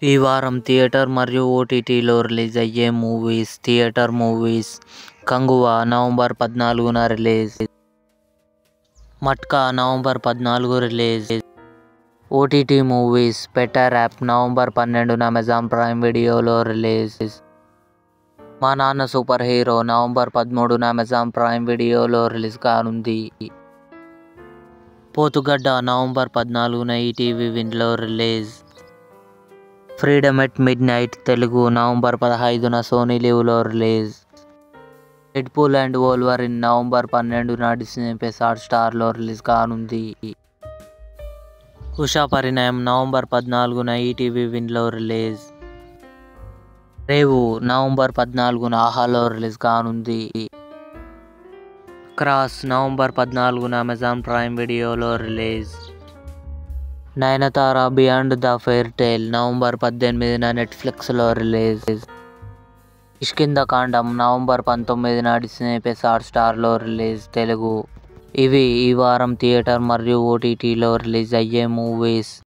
ఈ వారం థియేటర్ మరియు ఓటీటీలో రిలీజ్ అయ్యే movies. Theatre movies: Kanguva November 14న release. Matka November 14 release. OTT movies: better app November 12న అమెజాన్ ప్రైమ్ వీడియోలో release. Maa Nanna super hero November 13న అమెజాన్ ప్రైమ్ వీడియోలో రిలీజ్ కానుంది. పోతుగడ్డ నవంబర్ 14న ఈటీవీ విన్లో release. Freedom at midnight Telugu November 15న సోనీ లివ్లో release. Deadpool and Wolverine November 12న డిస్నీ+ హాట్‌స్టార్లో రిలీజ్ కానుంది. ఉషా పరిణయం నవంబర్ 14న ఈటీవీ విన్లో రిలీజ్. రేవు నవంబర్ 14న ఆహాలో రిలీజ్ కానుంది. క్రాస్ నవంబర్ 14న అమెజాన్ ప్రైమ్ వీడియోలో release. Nayanthara beyond the fairy tale November 18న నెట్ఫ్లిక్స్లో రిలీజ్. కిష్కింధకాండం నవంబర్ 19న డిస్నీ+ హాట్‌స్టార్లో రిలీజ్ తెలుగు. ఇవి ఈ వారం థియేటర్ మరియు ఓటీటీలో రిలీజ్ అయ్యే మూవీస్.